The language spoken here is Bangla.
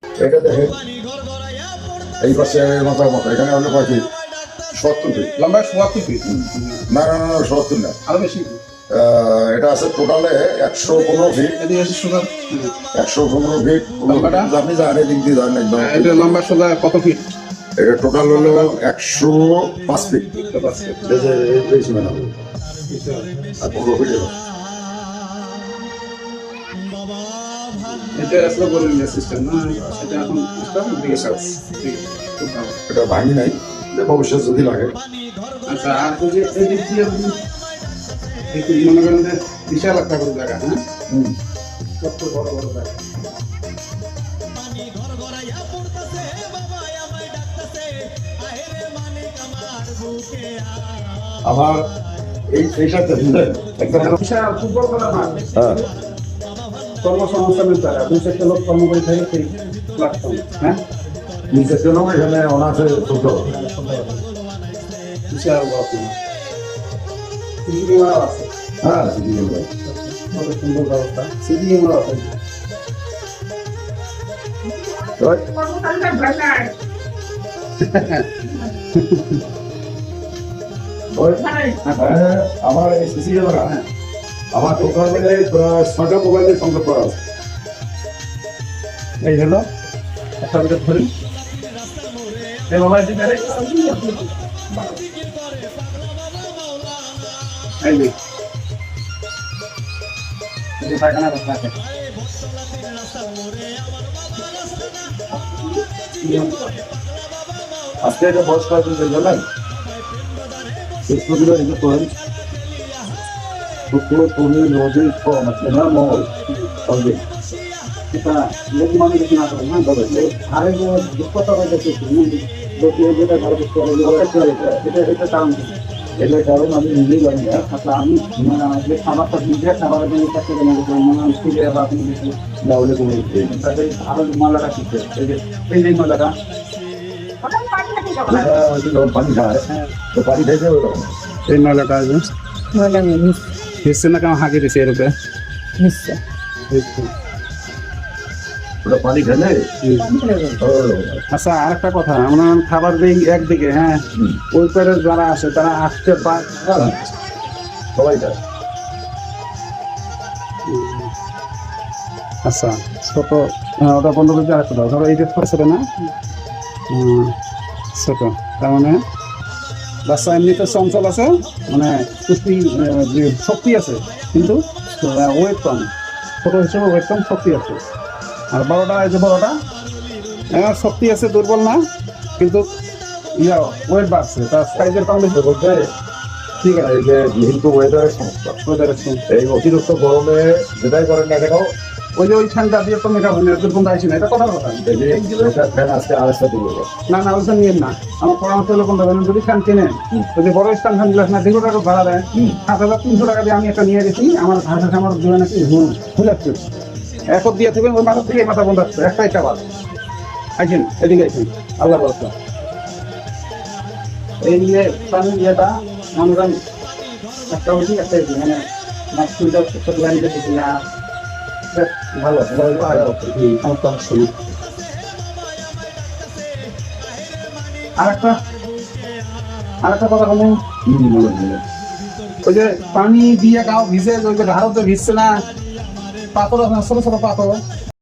এটা দেখেন এই পাশে মাথার মতো এখানে হলো কয় ফিট 70 ফিট লম্বা 70 ফিট। না না না না 70 না আরো বেশি। এটা আছে টোটালে 115 ফিট। এদিকে আছে সুগার 115 ফিট লম্বাটা? আপনি জানেন দিক দিয়ে জানেন একদম। এটা লম্বা সোজা কত ফিট? এটা টোটাল হলো 105 ফিট। এই সীমানা আর 15 ফিট এটা আসলে বলেন সিস্টেম না, সেটা এখন সিস্টেম দিকে সার্চ। এটা ভাঙি নাই, ভবিষ্যৎ যদি লাগে। আচ্ছা, আর ওই যে এই দিক দিয়ে একটু মনে করেন যে বিশাল একটা করে জায়গা, হ্যাঁ কত বড় বড় জায়গা। আমার এই সাথে একটা বিশাল ফুটবল খেলার মাঠ, হ্যাঁ কর্মসংস্থানের জায়গা, 200 লোক কর্ম করে থাকে সেই প্ল্যাটফর্ম, হ্যাঁ নিচের জন্য এখানে অনার্সে ছোট বিশাল বড় প্ল্যাটফর্ম। সিসি ক্যামেরা আছে, হ্যাঁ সিটি কত সুন্দর ব্যবস্থা, সিসি ক্যামেরা আছে। আমার এই সিসি ক্যামেরা আমার টোটাল মিলে 6টা মোবাইলের সংযোগ করা আছে। এই হলো একটা ভিতরে ধরি এই মোবাইলটি ধরে এই যে এই পায়খানা রাখা আছে। আজকে এটা বয়স কয়েকজন জানেন স্কুলগুলো এটা করেন শুক্র শনি রোজে কম আছে না মঙ্গল সঙ্গে এটা লোক মানুষ বেশি না করে না তবে আরে যে দুঃখতা হয়ে যাচ্ছে যেটা ঘরে বসে এটা এটা কারণ এটা কারণ আমি নিজেই জানি না। আচ্ছা আমি মানে যে খাবারটা দিতে খাবারের জন্য কাছে মনে হয় ফিরে বা আপনি কিছু না হলে কোনো তাদের আরো মালাটা শিখছে এই যে মালাটা পানি খায় তো পানি খাইতে হবে এই মালাটা আছে হিসছে না কেমন হাঁকে দিছে এরূপে ওটা পানি খেলে আচ্ছা আর একটা কথা আমরা খাবার দিই একদিকে, হ্যাঁ ওই পারে যারা আসে তারা আসতে পারে সবাই খায়। আচ্ছা ছোট ওটা বন্ধ করতে আসতে দাও, ধরো এইটা ছোট না ছোট, তার মানে বাচ্চা এমনিতে চঞ্চল আছে, মানে পুষ্টি যে শক্তি আছে কিন্তু ওয়েট কম, ছোট হিসেবে ওয়েট কম শক্তি আছে। আর বড়টা এই যে বড়টা শক্তি আছে দুর্বল না কিন্তু ইয়া ওয়েট বাড়ছে, তার সাইজের কম বেশি বলতে ঠিক আছে। এই যে যেহেতু ওয়েদারের সমস্যা, এই অতিরিক্ত গরমে যেটাই করেন না কেন ওই যে ওই ঠান্ডা দিয়ে তো মেকআপ হয় না, দুর্গন্ধ আসে না, এটা কথা কথা ফ্যান আজকে আরেকটা দিল না না ওইটা নিয়েন না। আমার পরামর্শ হলো কোনটা জানেন, যদি ফ্যান কিনে ওই যে বড় স্ট্যান্ড ফ্যান গ্লাস না 2 টাকা ভাড়া দেয়, 7,300 টাকা দিয়ে আমি একটা নিয়ে গেছি, আমার ঘাটে আমার দুটো নাকি ফুলাচ্ছে এখন দিয়ে থাকবেন, ওই মাথা থেকে মাথা বন্ধ আসছে একটাই চাবার আইছেন এদিকে আইছেন আল্লাহ বলছে এই নিয়ে পানির ইয়েটা মনে করেন একটা ওইটি একটা মানে মাছটা ছোট লাইন দেখেছি না ভালো আরেকটা কথা বলুন, ওই যে পানি দিয়ে গাও ভিজে ওই যে ভারতে ভিজছে না পাথর আছে না ছোট ছোট পাথর